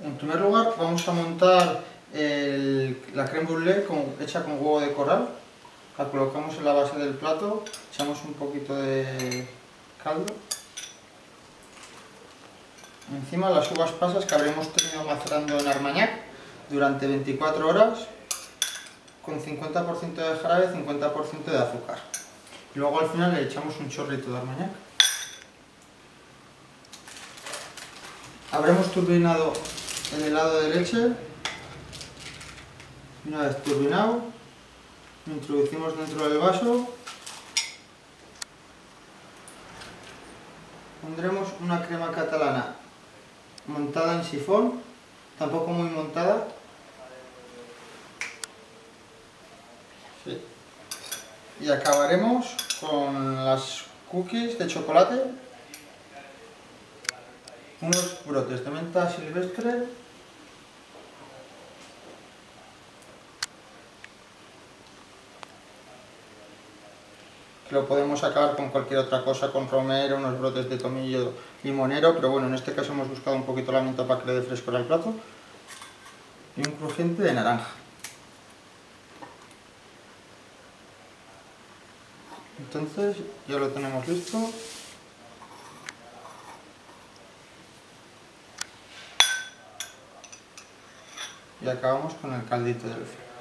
En primer lugar vamos a montar la crème brûlée hecha con huevo de coral. La colocamos en la base del plato, echamos un poquito de caldo. Encima las uvas pasas que habremos tenido macerando en Armagnac durante 24 horas con 50% de jarabe y 50% de azúcar. Y luego al final le echamos un chorrito de Armagnac. Habremos turbinado el helado de leche. Una vez turbinado, lo introducimos dentro del vaso. Pondremos una crema catalana montada en sifón, tampoco muy montada. Sí. Y acabaremos con las cookies de chocolate, unos brotes de menta silvestre que lo podemos acabar con cualquier otra cosa, con romero, unos brotes de tomillo limonero, pero bueno, en este caso hemos buscado un poquito la menta para que le dé frescor al plato, y un crujiente de naranja. Entonces ya lo tenemos listo. Y acabamos con el caldito del flan.